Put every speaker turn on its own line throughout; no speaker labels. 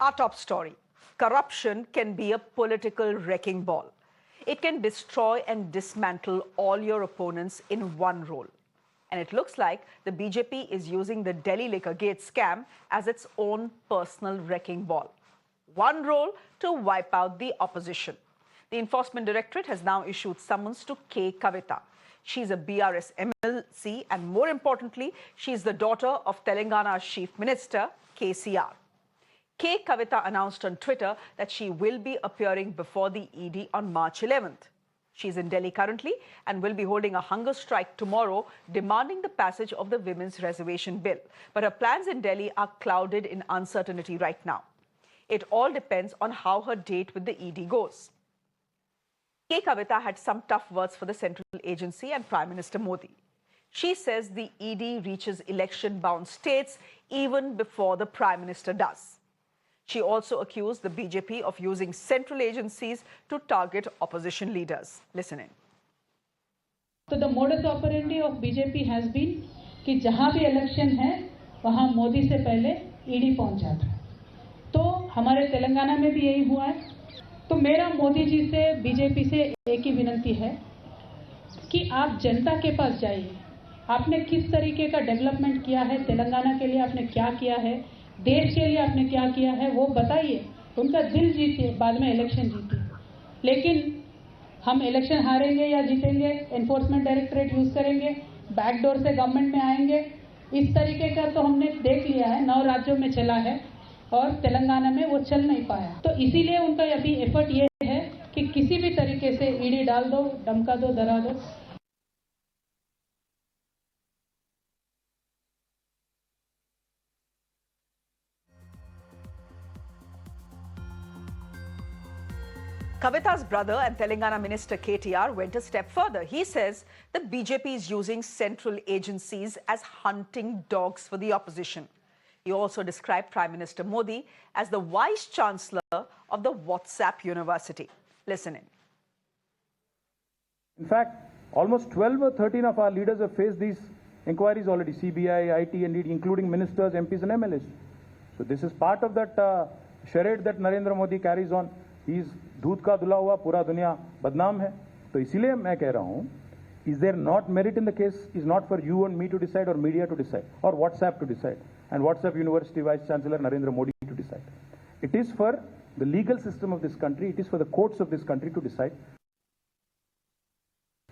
Our top story. Corruption can be a political wrecking ball. It can destroy and dismantle all your opponents in one roll. And it looks like the BJP is using the Delhi Liquorgate scam as its own personal wrecking ball. One roll to wipe out the opposition. The Enforcement Directorate has now issued summons to K Kavitha. She's a BRS MLC and more importantly, she's the daughter of Telangana's Chief Minister, KCR. K Kavitha announced on Twitter that she will be appearing before the ED on March 11th. She's in Delhi currently and will be holding a hunger strike tomorrow, demanding the passage of the Women's Reservation Bill. But her plans in Delhi are clouded in uncertainty right now. It all depends on how her date with the ED goes. K Kavitha had some tough words for the central agency and Prime Minister Modi. She says the ED reaches election-bound states even before the Prime Minister does. She also accused the BJP of using central agencies to target opposition leaders. Listen in.
So the modus operandi of BJP has been कि जहाँ भी election है वहाँ मोदी से पहले ED पहुँच जाता है. तो हमारे तेलंगाना में भी यही हुआ है. तो मेरा मोदी जी से बीजेपी से एक ही विनती है कि आप जनता के पास जाइए. आपने किस तरीके का डेवलपमेंट किया है तेलंगाना के लिए, आपने क्या किया है, देश के लिए आपने क्या किया है, वो बताइए. उनका दिल जीतिए, बाद में इलेक्शन जीतिए. लेकिन हम इलेक्शन हारेंगे या जीतेंगे, एनफोर्समेंट डायरेक्टरेट यूज करेंगे, बैकडोर से गवर्नमेंट में आएंगे, इस तरीके का तो हमने देख लिया है. 9 राज्यों में चला है और तेलंगाना में वो चल नहीं पाया. तो इसीलिए उनका अभी एफर्ट ये है कि किसी भी तरीके से ईडी डाल दो, धमका दो, डरा दो.
Kavitha's brother and Telangana Minister KTR went a step further. He says the BJP is using central agencies as hunting dogs for the opposition. He also described Prime Minister Modi as the Vice Chancellor of the WhatsApp University. Listen in.
In fact, almost 12 or 13 of our leaders have faced these inquiries already, CBI, IT and ED, including ministers, MPs and MLAs. So this is part of that charade that Narendra Modi carries on. He's दूध का धुला हुआ पूरा दुनिया बदनाम है. तो इसीलिए मैं कह रहा हूं, is there not merit in the case is not for you and me to decide or media to decide or WhatsApp to decide and WhatsApp University Vice Chancellor Narendra Modi to decide. It is for the legal system of this country, it is for the courts of this country to decide.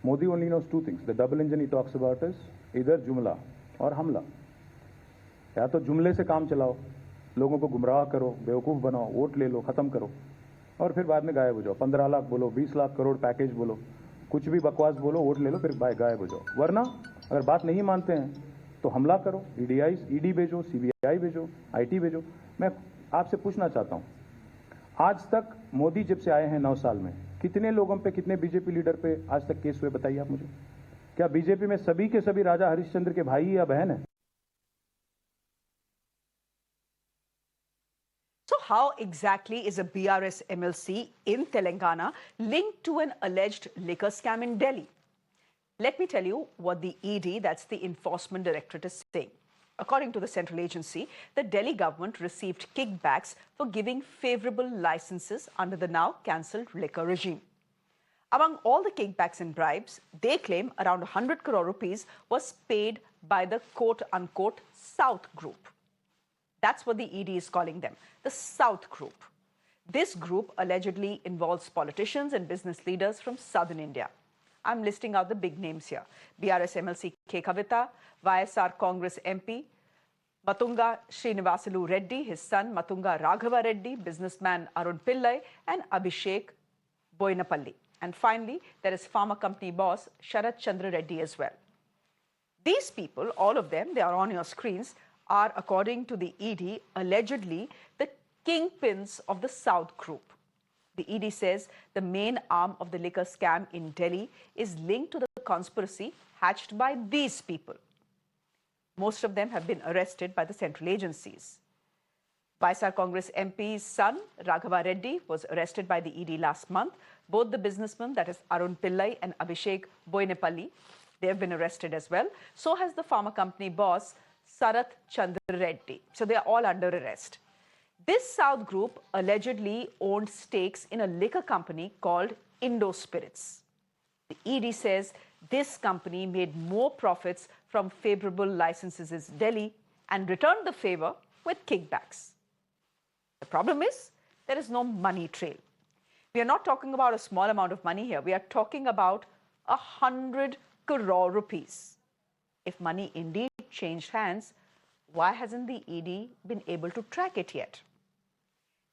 Modi only knows two things. The double engine he talks about is either jumla or hamla. या तो जुमले से काम चलाओ, लोगों को गुमराह करो, बेवकूफ बनाओ, वोट ले लो, खत्म करो और फिर बाद में गायब हो जाओ. 15 लाख बोलो, 20 लाख करोड़ पैकेज बोलो, कुछ भी बकवास बोलो, वोट ले लो, फिर गायब हो जाओ. वरना अगर बात नहीं मानते हैं तो हमला करो, ईडी भेजो, सीबीआई भेजो, आईटी भेजो. मैं आपसे पूछना चाहता हूं, आज तक मोदी जब से आए हैं 9 साल में कितने लोगों पे, कितने बीजेपी लीडर पे आज तक केस हुए, बताइए आप मुझे. क्या बीजेपी में सभी के सभी राजा हरिश्चंद्र के भाई या बहन है?
So how exactly is a BRS MLC in Telangana linked to an alleged liquor scam in Delhi? Let me tell you what the ED, that's the Enforcement Directorate, is saying. According to the central agency, the Delhi government received kickbacks for giving favorable licenses under the now cancelled liquor regime. Among all the kickbacks and bribes, they claim around 100 crore rupees was paid by the quote-unquote South Group. That's what the ED is calling them, the South Group. This group allegedly involves politicians and business leaders from southern India. I'm listing out the big names here. BRS MLC K Kavitha, YSR Congress MP, Matunga Srinivasalu Reddy, his son Matunga Raghava Reddy, businessman Arun Pillai, and Abhishek Boinapalli. And finally, there is pharma company boss Sharat Chandra Reddy as well. These people, all of them, they are on your screens, are, according to the ED, allegedly the kingpins of the South Group. The ED says the main arm of the liquor scam in Delhi is linked to the conspiracy hatched by these people. Most of them have been arrested by the central agencies. YSR Congress MP's son, Raghava Reddy, was arrested by the ED last month. Both the businessmen, that is Arun Pillai and Abhishek Boinapalli, they have been arrested as well. So has the pharma company boss, Sharat Chandra Reddy. So they are all under arrest. This South group allegedly owned stakes in a liquor company called Indo Spirits. The ED says this company made more profits from favorable licenses in Delhi and returned the favor with kickbacks. The problem is there is no money trail. We are not talking about a small amount of money here. We are talking about 100 crore rupees. If money indeed changed hands, why hasn't the ED been able to track it yet?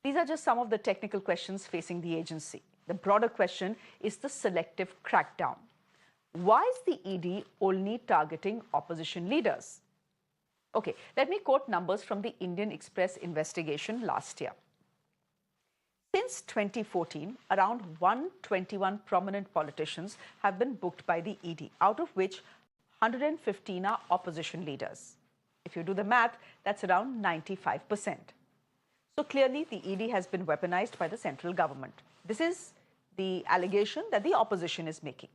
These are just some of the technical questions facing the agency. The broader question is the selective crackdown. Why is the ED only targeting opposition leaders? Okay, let me quote numbers from the Indian Express investigation last year. Since 2014, around 121 prominent politicians have been booked by the ED, out of which 115 are opposition leaders. If you do the math, that's around 95%. So clearly, the ED has been weaponized by the central government. This is the allegation that the opposition is making.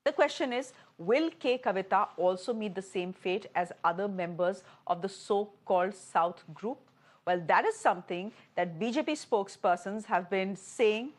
The question is, will K Kavitha also meet the same fate as other members of the so-called South group? Well, that is something that BJP spokespersons have been saying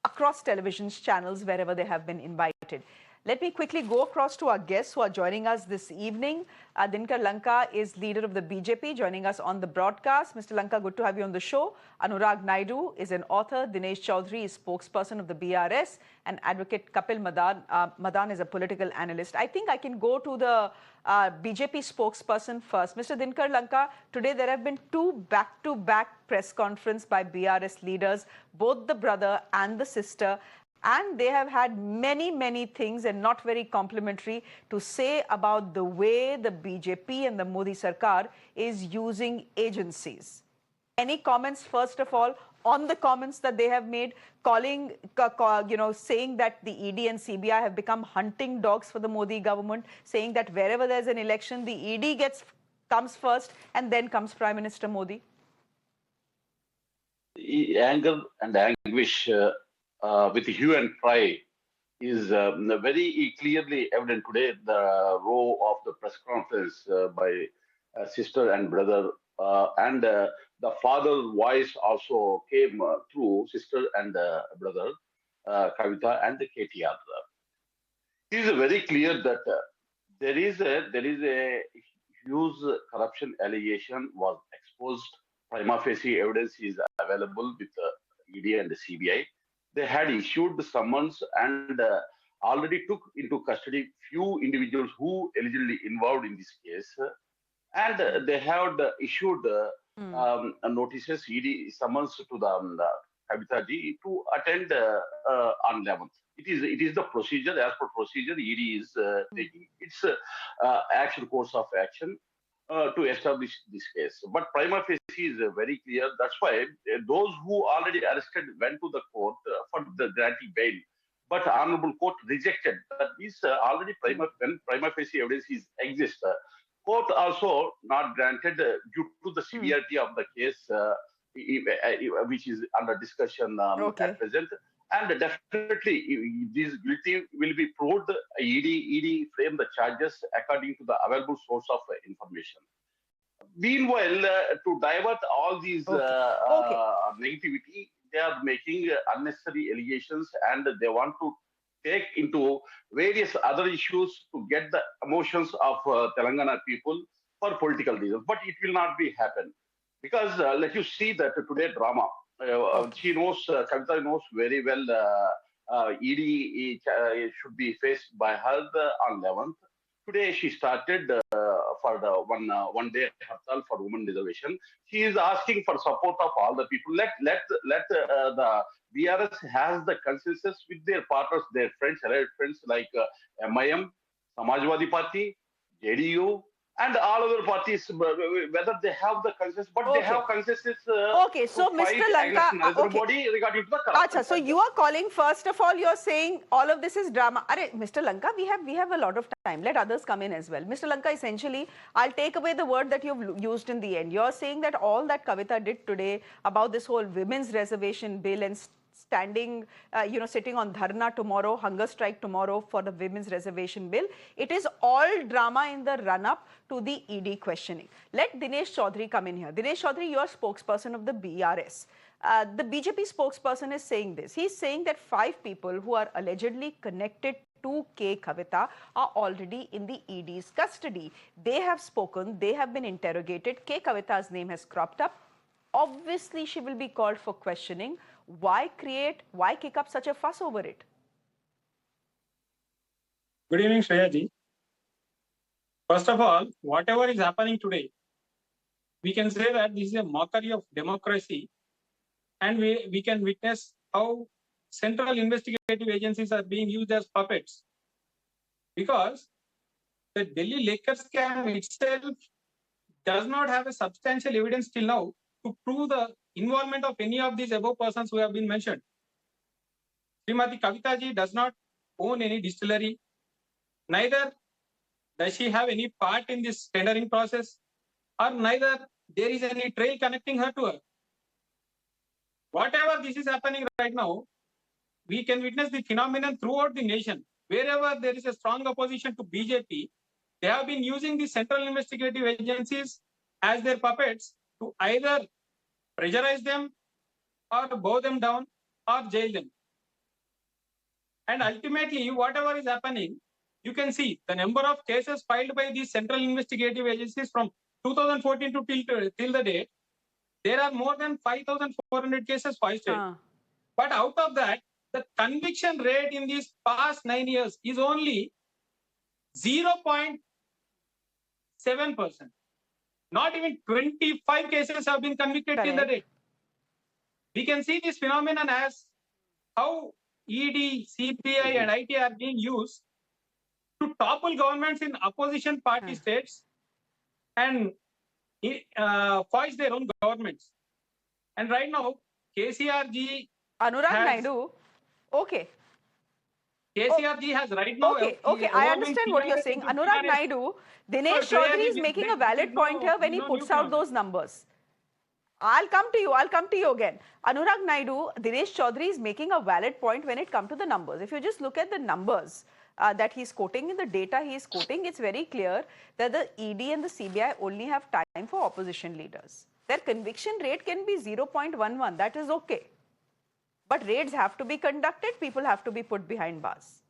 across television channels wherever they have been invited. Let me quickly go across to our guests who are joining us this evening. Dinkar Lanka is leader of the BJP, joining us on the broadcast. Mr. Lanka, good to have you on the show. Anurag Naidu is an author. Dinesh Chaudhary is spokesperson of the BRS. And advocate Kapil Madan is a political analyst. I think I can go to the BJP spokesperson first. Mr. Dinkar Lanka, today there have been two back-to-back press conferences by BRS leaders, both the brother and the sister. And they have had many things and not very complimentary to say about the way the BJP and the Modi Sarkar is using agencies. Any comments, first of all, on the comments that they have made, saying that the ED and CBI have become hunting dogs for the Modi government, saying that wherever there's an election, the ED comes first and then comes Prime Minister Modi?
Anger and anguish with hue and cry is very clearly evident today. The row of the press conference by sister and brother, and the father's voice also came through sister and brother, Kavitha and the KTR. It is very clear that there is a huge corruption allegation was exposed. Prima facie evidence is available with ED and the CBI. They had issued the summons and already took into custody few individuals who allegedly involved in this case. And they have issued notices, ED summons to the Kavitha ji to attend on 11th. It is the procedure. As per procedure, ED is taking its action course of action to establish this case. But prima facie is very clear. That's why those who already arrested went to the court for the granting bail. But Honorable Court rejected that this already prima facie evidence exists. Court also not granted due to the severity of the case, which is under discussion at present. And definitely, this guilty will be proved. ED frame the charges according to the available source of information. Meanwhile, to divert all these negativity, they are making unnecessary allegations and they want to take into various other issues to get the emotions of Telangana people for political reasons. But it will not be happen. Because let you see that today drama, she knows, Kavitha knows very well ED should be faced by her on 11th. Today she started for the one day hartal for women reservation. She is asking for support of all the people. Let the BRS has the consensus with their partners, their friends, allied friends like MIM, Samajwadi Party, JDU, and all other parties, whether they have the consensus, but they have consensus
so Mr. Lanka,
body regarding to the corruption.
So you are calling, first of all, you're saying all of this is drama. Mr. Lanka, we have a lot of time. Let others come in as well. Mr. Lanka, essentially, I'll take away the word that you've used in the end. You're saying that all that Kavitha did today about this whole women's reservation bill and standing, sitting on dharna tomorrow, hunger strike tomorrow for the women's reservation bill. It is all drama in the run-up to the ED questioning. Let Dinesh Chaudhary come in here. Dinesh Chaudhary, you are spokesperson of the BRS. The BJP spokesperson is saying this. He's saying that 5 people who are allegedly connected to K Kavitha are already in the ED's custody. They have spoken, they have been interrogated. K Kavitha's name has cropped up. Obviously, she will be called for questioning. Why kick up such a fuss over it?
Good evening, Shreya ji. First of all, whatever is happening today, we can say that this is a mockery of democracy, and we can witness how central investigative agencies are being used as puppets. Because the Delhi liquor scam itself does not have a substantial evidence till now to prove the involvement of any of these above persons who have been mentioned. Srimati Kavitha ji does not own any distillery, neither does she have any part in this tendering process, or neither there is any trail connecting her to her. Whatever this is happening right now, we can witness the phenomenon throughout the nation. Wherever there is a strong opposition to BJP, they have been using the central investigative agencies as their puppets to either pressurize them or bow them down or jail them. And ultimately, whatever is happening, you can see the number of cases filed by these central investigative agencies from 2014 to till the date. There are more than 5,400 cases filed. But out of that, the conviction rate in these past 9 years is only 0.7%. Not even 25 cases have been convicted till the date. We can see this phenomenon as how ED, CBI, and IT are being used to topple governments in opposition party states and foist their own governments. And right now, KCRG
Anurag Naidu, okay.
KCRG has right now...
Okay, I understand what you're saying. Anurag Naidu, Dinesh Chaudhary is making a valid point here when he puts out those numbers. I'll come to you again. Anurag Naidu, Dinesh Chaudhary is making a valid point when it comes to the numbers. If you just look at the numbers that he's quoting, in the data he's quoting, it's very clear that the ED and the CBI only have time for opposition leaders. Their conviction rate can be 0.11, that is okay. But raids have to be conducted, people have to be put behind bars.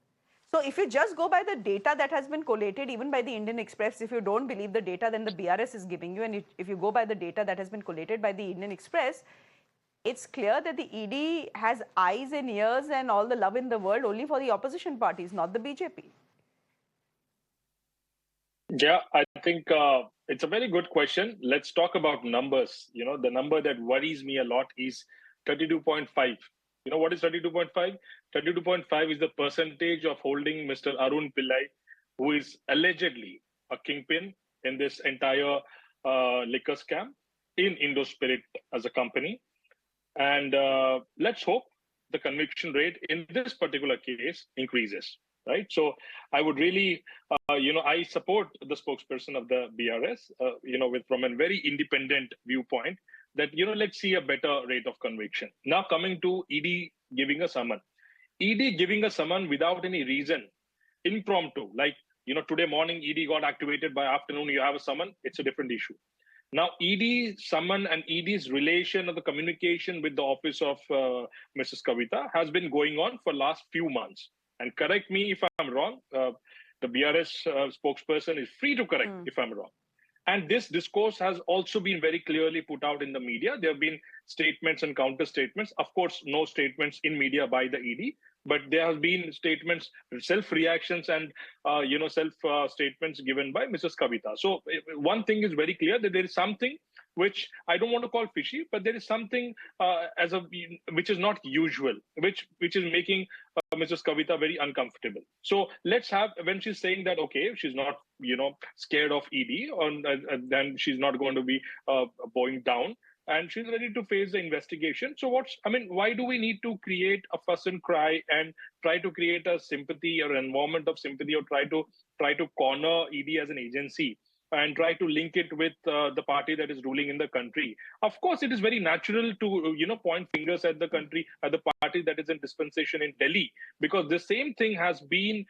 So if you just go by the data that has been collated, even by the Indian Express, if you don't believe the data then the BRS is giving you, and if you go by the data that has been collated by the Indian Express, it's clear that the ED has eyes and ears and all the love in the world only for the opposition parties, not the BJP.
Yeah, I think it's a very good question. Let's talk about numbers. You know, the number that worries me a lot is 32.5. You know what is 32.5? 32.5 is the percentage of holding Mr. Arun Pillai, who is allegedly a kingpin in this entire liquor scam in Indospirit as a company. And let's hope the conviction rate in this particular case increases, right? So I would really, I support the spokesperson of the BRS, from a very independent viewpoint that, let's see a better rate of conviction. Now coming to ED giving a summon. ED giving a summon without any reason, impromptu, like, today morning ED got activated, by afternoon you have a summon, it's a different issue. Now, ED summon and ED's relation of the communication with the office of Mrs. Kavitha has been going on for last few months. And correct me if I'm wrong, the BRS spokesperson is free to correct if I'm wrong. And this discourse has also been very clearly put out in the media. There have been statements and counter statements. Of course, no statements in media by the ED, but there have been statements, self-reactions and, self-statements given by Mrs. Kavitha. So one thing is very clear, that there is something which I don't want to call fishy, but there is something which is not usual, which is making Mrs. Kavitha very uncomfortable. So let's have, when she's saying that, okay, she's not, scared of ED, or then she's not going to be bowing down, and she's ready to face the investigation. So why do we need to create a fuss and cry and try to create a sympathy or an environment of sympathy, or try to corner ED as an agency and try to link it with the party that is ruling in the country. Of course, it is very natural to point fingers at the country, at the party that is in dispensation in Delhi, because the same thing has been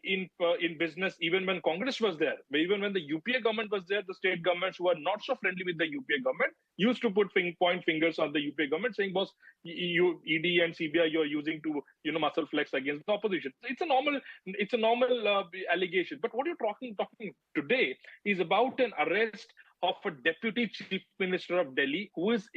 in business even when Congress was there. Even when the UPA government was there, the state governments who are not so friendly with the UPA government used to point fingers on the UPA government, saying, "Boss, you ED and CBI you are using to muscle flex against the opposition." So it's a normal allegation. But what you're talking today is about an arrest of a deputy chief minister of Delhi who is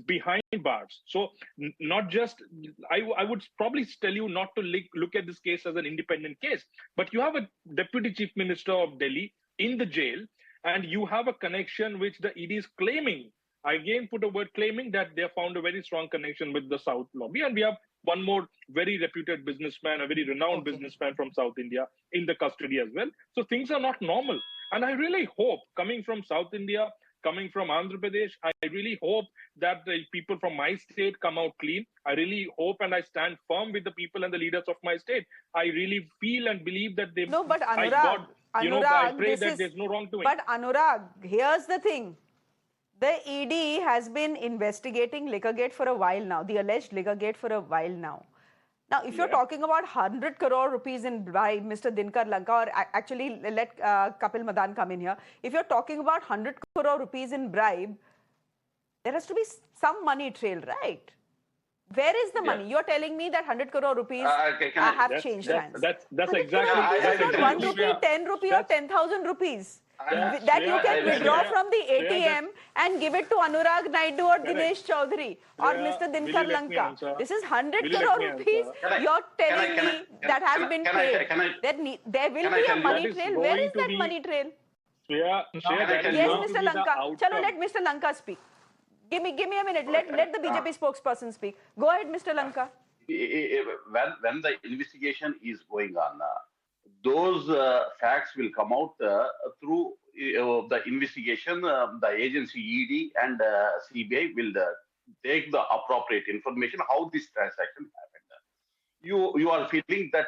behind bars. So not just I would probably tell you not to look at this case as an independent case, but you have a deputy chief minister of Delhi in the jail, and you have a connection which the ED is claiming. I again put a word claiming that they have found a very strong connection with the South lobby, and we have one more very reputed businessman, a very renowned businessman from South India in the custody as well. So things are not normal. And I really hope, coming from South India, coming from Andhra Pradesh, I really hope that the people from my state come out clean. I really hope and I stand firm with the people and the leaders of my state. I really feel and believe that they.
No, but Anurag,
I pray that there's no wrongdoing.
But Anurag, here's the thing. The ED has been investigating Liquorgate for a while now, the alleged Liquorgate for a while now. Now, if you're talking about 100 crore rupees in bribe, Mr. Dinkar Lanka, or actually let Kapil Madan come in here. If you're talking about 100 crore rupees in bribe, there has to be some money trail, right? Where is the money? You're telling me that 100 crore rupees have changed hands.
That's exactly.
This is not 1 rupee, 10 rupee or 10,000 rupees. That you can withdraw from the ATM and give it to Anurag Naidu or Dinesh Chaudhary or Mr. Dinkar Lanka. This is 100 crore rupees. You're telling me that has been paid. There will be a money trail. Where is that money trail?
Yes,
Mr. Lanka. Chalo, let Mr. Lanka speak. Give me a minute. Let the BJP spokesperson speak. Go ahead, Mr. Lanka.
When the investigation is going on, those facts will come out through the investigation. The agency ED and CBI will take the appropriate information how this transaction happened. You are feeling that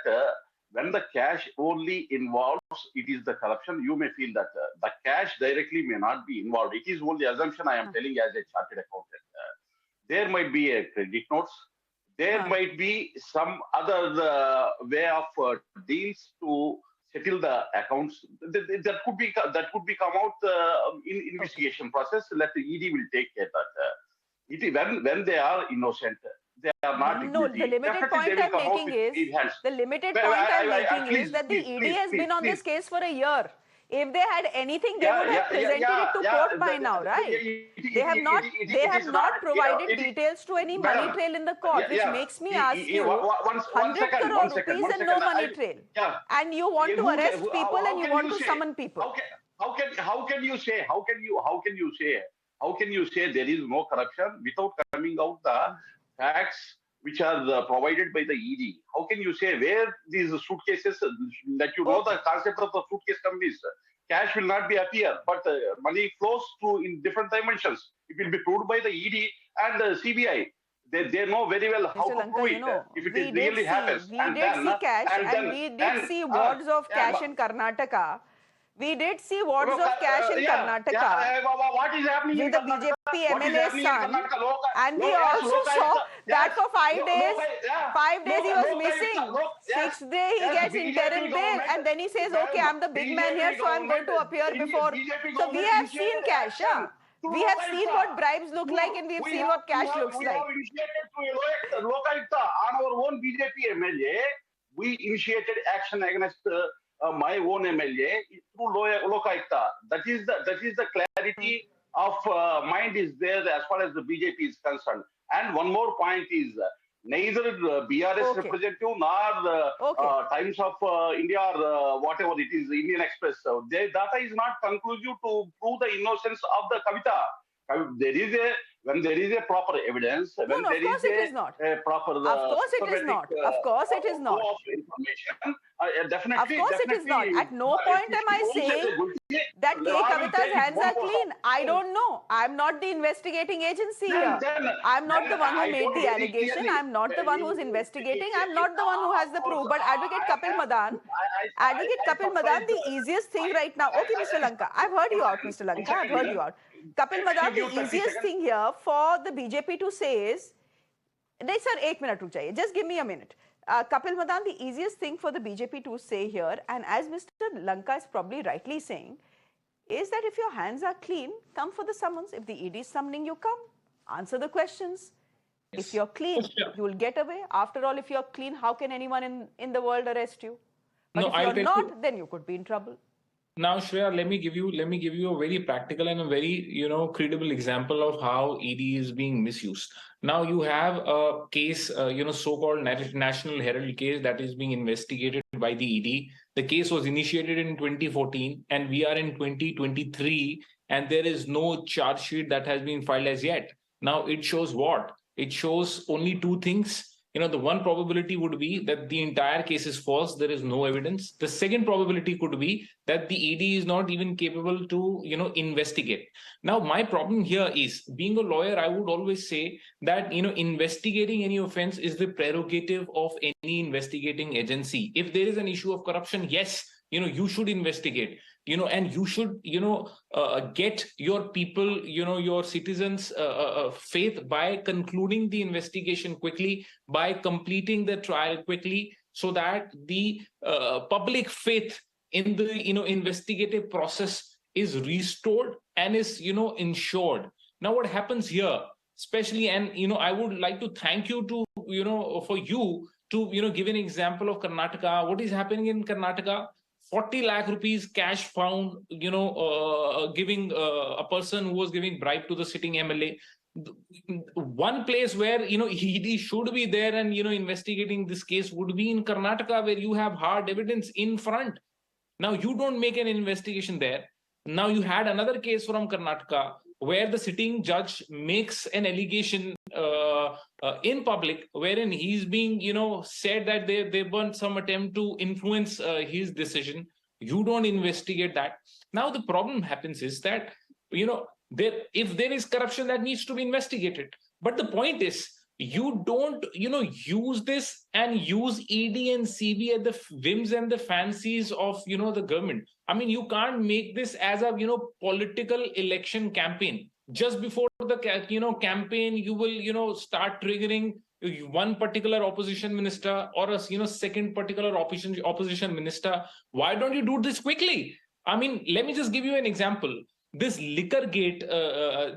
when the cash only involves, it is the corruption. You may feel that the cash directly may not be involved. It is only assumption I am telling as a chartered accountant. There might be a credit notes. There might be some other way of deals to settle the accounts. That could be come out in investigation process. Let the ED will take care of that. When they are innocent, they are not guilty.
The limited point I'm making is that the ED has been on this case for a year. If they had anything, they would have presented it to court by now, right? They have not provided details to any money trail in the court, which makes me ask you, 100 crore rupees and no money trail. And you want to arrest people and you want to summon people.
How can you say there is no corruption without coming out the facts which are provided by the ED? How can you say where these suitcases, that the concept of the suitcase companies, cash will not be appear, but money flows through in different dimensions. It will be proved by the ED and the CBI. They know very well how to prove it if it really happens.
We did see cash and we did see wads of cash in Karnataka. We did see wads of cash in Karnataka
what is happening
with the BJP MLA's son, and we also saw that for 5 days, 5 days he was missing. 6th day he gets interim bail, and then he says, "Okay, I'm the big man here, so I'm going to appear before." So we have seen cash. We have seen what bribes look like, and we've seen what cash looks like.
We have initiated on our own BJP MLA. We initiated action against my own MLA through Lokayukta. That is the clarity of mind is there as far as the BJP is concerned. And one more point is neither BRS representative nor the Times of India or whatever it is, Indian Express, their data is not conclusive to prove the innocence of the Kavitha. There is when there is a proper evidence,
No,
when
no, of
there is
course it is not.
a proper
Of course it is
systematic
not. Of course it is
flow
not.
of information,
Of course it is not. At no point am I saying that K Kavitha's hands are clean. I don't know. I'm not the investigating agency here. I'm not the one who
I
made
told
the
very
allegation.
clearly,
I'm not the one who's investigating. I'm not the one who has the proof. But Advocate Kapil Madan, the easiest thing right now. Okay, Mr. Lanka, I've heard you out, Mr. Lanka. I've heard you out. Kapil Madan, the easiest thing here for the BJP to say is, नहीं sir, 1 minute रुक जाइए. Just give me a minute. Kapil Madan, the easiest thing for the BJP to say here, and as Mr. Lanka is probably rightly saying, is that if your hands are clean, come for the summons. If the ED is summoning you, come. Answer the questions. Yes. If you're clean, you will get away. After all, if you're clean, how can anyone in the world arrest you? But if you're not, then you could be in trouble.
Now, Shreya, let me give you a very practical and a very, credible example of how ED is being misused. Now, you have a case, so-called National Herald case that is being investigated by the ED. The case was initiated in 2014, and we are in 2023, and there is no charge sheet that has been filed as yet. Now, it shows what? It shows only two things. The one probability would be that the entire case is false. There is no evidence. The second probability could be that the ED is not even capable to, investigate. Now, my problem here is, being a lawyer, I would always say that, investigating any offense is the prerogative of any investigating agency. If there is an issue of corruption, yes, you should investigate, and you should, get your people, your citizens' faith by concluding the investigation quickly, by completing the trial quickly, so that the public faith in the, investigative process is restored and is, ensured. Now, what happens here, especially, and, I would like to thank you to, for you to, give an example of Karnataka. What is happening in Karnataka? 40 lakh rupees cash found, giving a person who was giving bribe to the sitting MLA. One place where, ED should be there and, investigating this case would be in Karnataka, where you have hard evidence in front. Now, you don't make an investigation there. Now, you had another case from Karnataka where the sitting judge makes an allegation in public, wherein he's being, said that they weren't some attempt to influence his decision. You don't investigate that. Now, the problem happens is that, if there is corruption, that needs to be investigated. But the point is, you don't, use this and use ED and CB at the whims and the fancies of, the government. I mean, you can't make this as a, political election campaign. Just before the, campaign, you will, start triggering one particular opposition minister or a, second particular opposition minister. Why don't you do this quickly? I mean, let me just give you an example. This Liquorgate,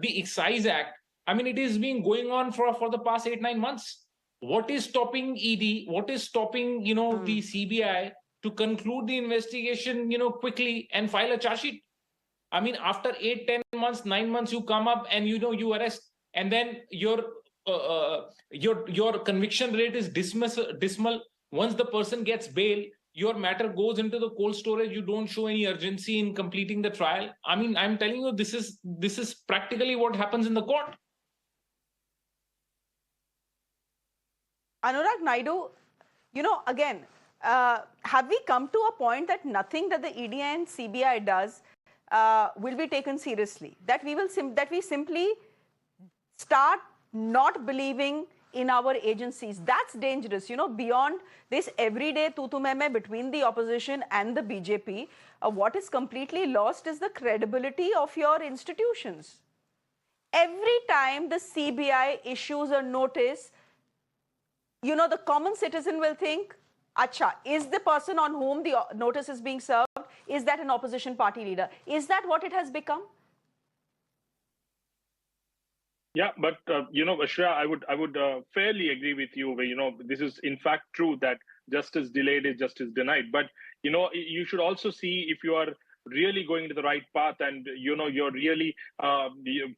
the Excise Act, I mean, it is being going on for the past 8-9 months. What is stopping ED? What is stopping, the CBI to conclude the investigation, quickly and file a charge sheet? I mean, after 8-10 months, 9 months, you come up and, you arrest, and then your conviction rate is dismal. Once the person gets bail, your matter goes into the cold storage. You don't show any urgency in completing the trial. I mean, I'm telling you, this is practically what happens in the court.
Anurag Naidu, again, have we come to a point that nothing that the ED and CBI does will be taken seriously? That we simply start not believing in our agencies? That's dangerous. Beyond this everyday tutu-meme between the opposition and the BJP, what is completely lost is the credibility of your institutions. Every time the CBI issues a notice, the common citizen will think, Acha, is the person on whom the notice is being served, is that an opposition party leader? Is that what it has become?
Yeah, but Shreya, I would fairly agree with you. Where this is in fact true that justice delayed is justice denied. But you should also see if you are really going to the right path and you're really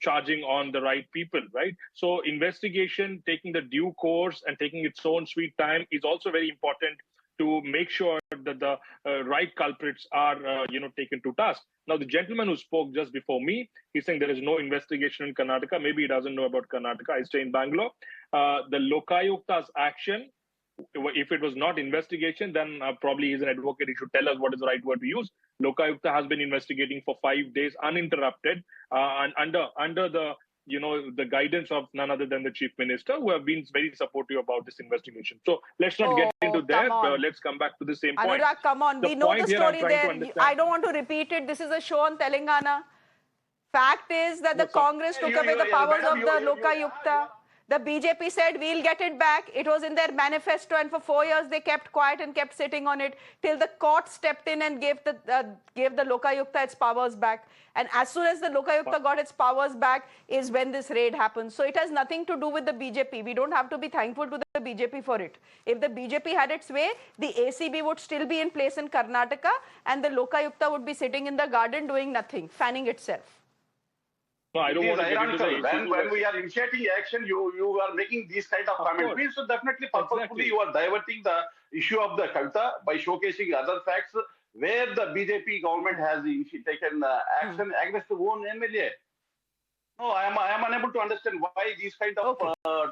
charging on the right people, right? So investigation taking the due course and taking its own sweet time is also very important. to make sure that the right culprits are taken to task. Now, the gentleman who spoke just before me, he's saying there is no investigation in Karnataka. Maybe he doesn't know about Karnataka. I stay in Bangalore. The Lokayukta's action, if it was not investigation, then probably he's an advocate. He should tell us what is the right word to use. Lokayukta has been investigating for 5 days uninterrupted, and under the guidance of none other than the chief minister, who have been very supportive about this investigation. So let's not get into that. Let's come back to the same point.
Anurag, come on. We know the story there. I don't want to repeat it. This is a show on Telangana. Fact is that the Congress took away the powers of the Lokayukta. The BJP said, we'll get it back. It was in their manifesto, and for 4 years they kept quiet and kept sitting on it till the court stepped in and gave the Lokayukta its powers back. And as soon as the Lokayukta got its powers back is when this raid happened. So it has nothing to do with the BJP. We don't have to be thankful to the BJP for it. If the BJP had its way, the ACB would still be in place in Karnataka, and the Lokayukta would be sitting in the garden doing nothing, fanning itself.
No, I don't want to get into the
issue. When we are initiating action, you are making these kind of comments. So definitely, purposefully, you are diverting the issue of the Kavitha by showcasing other facts where the BJP government has taken action against the own MLA. No, I am unable to understand why these kind of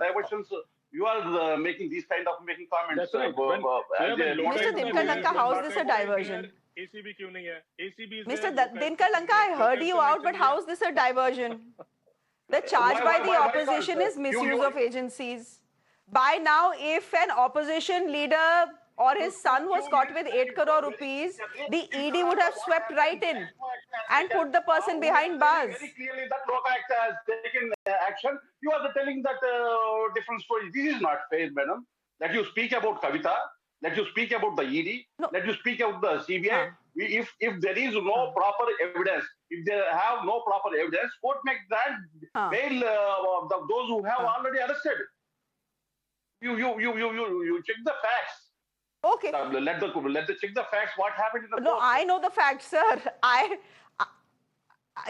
diversions. You are making these kind of comments.
That's right.
Mr. Dinkar Lanka, how is this a diversion?
ACB क्यों नहीं है? ACB is
Mr. Dinkar Lanka, I heard you out, but how is this a diversion? The charge by the opposition is misuse of agencies. By now, if an opposition leader or his son was caught with 8 crore rupees, the ED would have swept right in and put the person behind bars.
Very clearly that Lokayukta has taken action. You are telling that different story. This is not fair, madam. That you speak about Kavitha, let you speak about the ED, let you speak about the CBI. If there is no proper evidence, if they have no proper evidence, court may grant bail those who have already arrested. You check the facts.
Okay.
Let the check the facts. What happened in the
No,
court.
I know the facts, sir.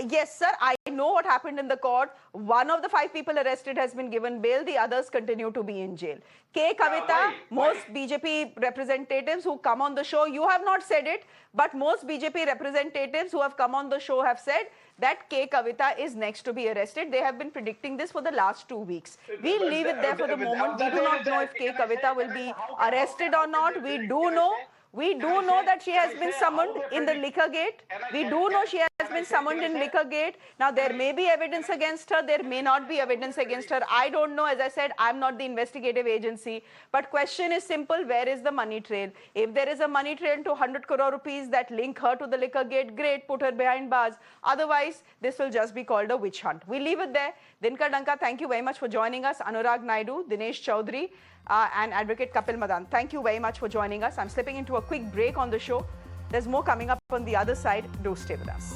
Yes, sir, I know what happened in the court. One of the 5 people arrested has been given bail. The others continue to be in jail. K Kavitha, most BJP representatives who come on the show, you have not said it, but most BJP representatives who have come on the show have said that K Kavitha is next to be arrested. They have been predicting this for the last 2 weeks. We'll leave it there for the moment. We do not know if K Kavitha will be arrested or not. We do know that she has been summoned in the Liquorgate. We do know she has been summoned in Liquorgate. Now, there may be evidence against her. There may not be evidence against her. I don't know. As I said, I'm not the investigative agency. But question is simple. Where is the money trail? If there is a money trail to 100 crore rupees that link her to the Liquorgate, great, put her behind bars. Otherwise, this will just be called a witch hunt. We'll leave it there. Dinkar Lanka, thank you very much for joining us. Anurag Naidu, Dinesh Chaudhary, and Advocate Kapil Madan. Thank you very much for joining us. I'm slipping into a quick break on the show. There's more coming up on the other side. Do stay with us.